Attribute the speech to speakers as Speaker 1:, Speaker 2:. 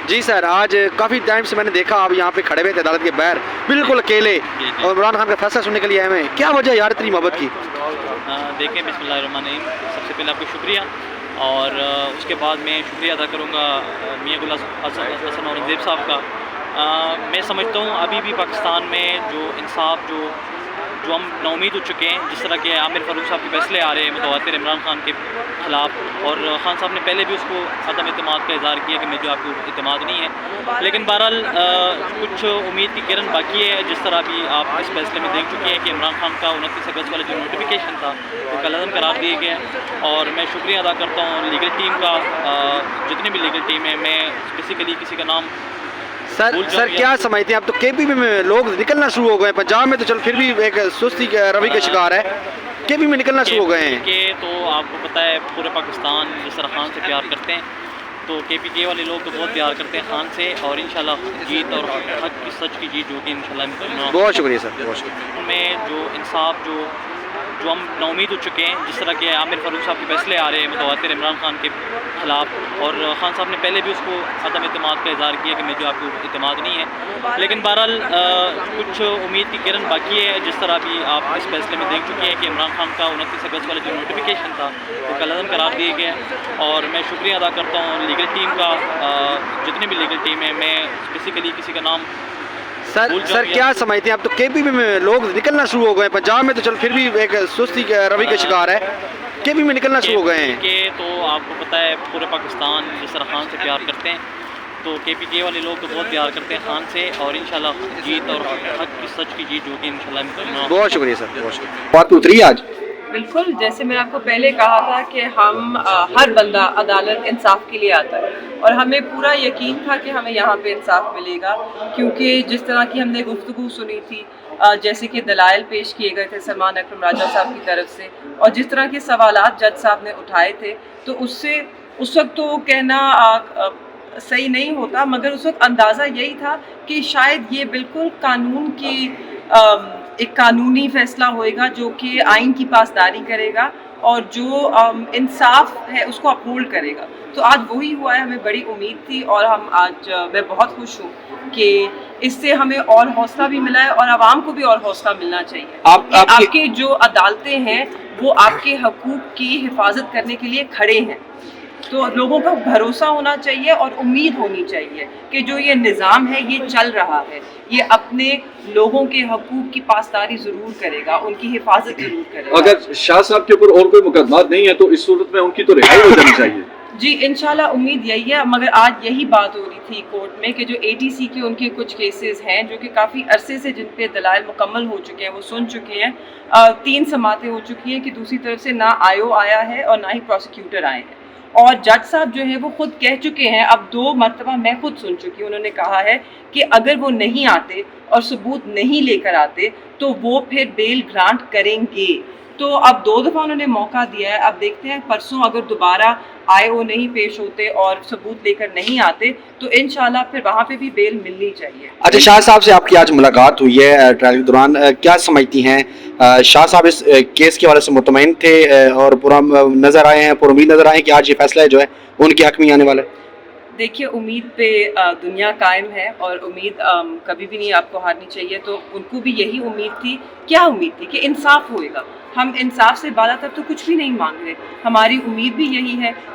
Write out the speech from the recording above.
Speaker 1: جی سر، آج کافی ٹائم سے میں نے دیکھا آپ یہاں پہ کھڑے ہوئے تھے عدالت کے باہر بالکل اکیلے اور عمران خان کا فیصلہ سننے کے لیے آئے ہوئے ہیں، کیا وجہ ہے یار اتنی محبت کی؟
Speaker 2: دیکھیں، بسم اللہ الرحمن الرحیم، سب سے پہلے آپ کو شکریہ، اور اس کے بعد میں شکریہ ادا کروں گا میاں گل حسن اورنگزیب صاحب کا۔ میں سمجھتا ہوں ابھی بھی پاکستان میں جو انصاف جو ہم ناامید ہو چکے ہیں، جس طرح کہ عامر فاروق صاحب کے فیصلے آ رہے ہیں متواتر عمران خان کے خلاف، اور خان صاحب نے پہلے بھی اس کو عدم اعتماد کا اظہار کیا کہ مجھے آپ کو اعتماد نہیں ہے، لیکن بہرحال کچھ امید کی کرن باقی ہے۔ جس طرح بھی آپ اس فیصلے میں دیکھ چکے ہیں کہ عمران خان کا 29 اگست والا جو نوٹیفیکیشن تھا وہ کالعدم قرار دیا گیا ہے، اور میں شکریہ ادا کرتا ہوں لیگل ٹیم کا، جتنی بھی لیگل ٹیم ہے۔ میں بیسیکلی کسی کا نام
Speaker 1: سر کیا سمجھتے ہیں؟ اب تو کے پی میں لوگ نکلنا شروع ہو گئے ہیں، پنجاب میں تو چل پھر بھی ایک سستی روی کا شکار ہے، کے پی میں نکلنا شروع ہو گئے ہیں
Speaker 2: کہ تو آپ کو پتہ ہے پورے پاکستان جس طرح خان سے پیار کرتے ہیں، تو کے پی کے والے لوگ تو بہت پیار کرتے ہیں خان سے، اور انشاءاللہ جیت اور حق کی سچ کی جیت ہوگی انشاءاللہ۔
Speaker 1: بہت شکریہ سر، بہت شکریہ۔
Speaker 2: میں جو انصاف جو ہم ناامید ہو چکے ہیں، جس طرح کہ عامر فاروق صاحب کے فیصلے آ رہے ہیں متواتر عمران خان کے خلاف، اور خان صاحب نے پہلے بھی اس کو عدم اعتماد کا اظہار کیا کہ مجھے آپ کو اعتماد نہیں ہے، لیکن بہرحال کچھ امید کی کرن باقی ہے۔ جس طرح بھی آپ اس فیصلے میں دیکھ چکے ہیں کہ عمران خان کا 29 اگست والا جو نوٹیفیکیشن تھا وہ کالعدم قرار دیا گیا ہے، اور میں شکریہ ادا کرتا ہوں لیگل ٹیم کا، جتنی بھی لیگل ٹیم ہے۔ میں بیسیکلی کسی کا نام
Speaker 1: سر کیا سمجھتے ہیں؟ اب تو کے پی میں لوگ نکلنا شروع ہو گئے ہیں، پنجاب میں تو چل پھر بھی ایک سستی روی کا شکار ہے، کے پی میں نکلنا شروع ہو گئے ہیں
Speaker 2: کہ تو آپ کو پتہ ہے پورے پاکستان جس طرح خان سے پیار کرتے ہیں، تو کے پی کے والے لوگ تو بہت پیار کرتے ہیں خان سے، اور انشاءاللہ جیت اور حق کی سچ کی جیت ہوگی انشاءاللہ۔
Speaker 1: بہت شکریہ سر، بہت شکریہ۔ بات اتری آج
Speaker 3: بالکل، جیسے میں آپ کو پہلے کہا تھا کہ ہم ہر بندہ عدالت انصاف کے لیے آتا ہے، اور ہمیں پورا یقین تھا کہ ہمیں یہاں پہ انصاف ملے گا، کیونکہ جس طرح کی ہم نے گفتگو سنی تھی، جیسے کہ دلائل پیش کیے گئے تھے سلمان اکرم راجہ صاحب کی طرف سے، اور جس طرح کے سوالات جج صاحب نے اٹھائے تھے، تو اس وقت تو کہنا صحیح نہیں ہوتا، مگر اس وقت اندازہ یہی تھا کہ شاید یہ بالکل قانون کی ایک قانونی فیصلہ ہوئے گا جو کہ آئین کی پاسداری کرے گا، اور جو انصاف ہے اس کو اپہولڈ کرے گا۔ تو آج وہی ہوا ہے، ہمیں بڑی امید تھی، اور میں بہت خوش ہوں کہ اس سے ہمیں اور حوصلہ بھی ملا ہے، اور عوام کو بھی اور حوصلہ ملنا چاہیے۔ آپ کے جو عدالتیں ہیں وہ آپ کے حقوق کی حفاظت کرنے کے لیے کھڑے ہیں، تو لوگوں کا بھروسہ ہونا چاہیے اور امید ہونی چاہیے کہ جو یہ نظام ہے یہ چل رہا ہے، یہ اپنے لوگوں کے حقوق کی پاسداری ضرور کرے گا، ان کی حفاظت ضرور کرے گا۔
Speaker 4: اگر شاہ صاحب کے اوپر اور کوئی مقدمات نہیں ہے تو اس صورت میں ان کی تو رہائی ہو جانی چاہیے۔
Speaker 3: جی انشاءاللہ امید یہی ہے، مگر آج یہی بات ہو رہی تھی کورٹ میں کہ جو ATC کے ان کے کچھ کیسز ہیں جو کہ کافی عرصے سے جن پہ دلائل مکمل ہو چکے ہیں، وہ سن چکے ہیں، 3 سماعتیں ہو چکی ہیں کہ دوسری طرف سے نہ IO آیا ہے اور نہ ہی پروسیکیوٹر آئے ہیں، اور جج صاحب جو ہیں وہ خود کہہ چکے ہیں، اب 2 مرتبہ میں خود سن چکی ہوں، انہوں نے کہا ہے کہ اگر وہ نہیں آتے اور ثبوت نہیں لے کر آتے تو وہ پھر بیل گرانٹ کریں گے۔ تو اب 2 دفعہ انہوں نے موقع دیا ہے، اب دیکھتے ہیں پرسوں اگر دوبارہ IO نہیں پیش ہوتے اور ثبوت لے کر نہیں آتے تو انشاءاللہ پھر وہاں پہ بھی بیل ملنی چاہیے۔
Speaker 1: اچھا، شاہ صاحب سے آپ کی آج ملاقات ہوئی ہے ٹرائل کے دوران، کیا سمجھتی ہیں شاہ صاحب اس کیس کے حوالے سے مطمئن تھے اور پورا نظر آئے ہیں، پر امید نظر آئے ہیں کہ آج یہ فیصلہ جو ہے ان کے حق میں آنے والا ہے؟
Speaker 3: دیکھیے، امید پہ دنیا قائم ہے، اور امید کبھی بھی نہیں آپ کو ہارنی چاہیے، تو ان کو بھی یہی امید تھی۔ کیا امید تھی؟ کہ انصاف ہوئے گا۔ ہم انصاف سے بالاتر تو کچھ بھی نہیں مانگ رہے، ہماری امید بھی یہی ہے کہ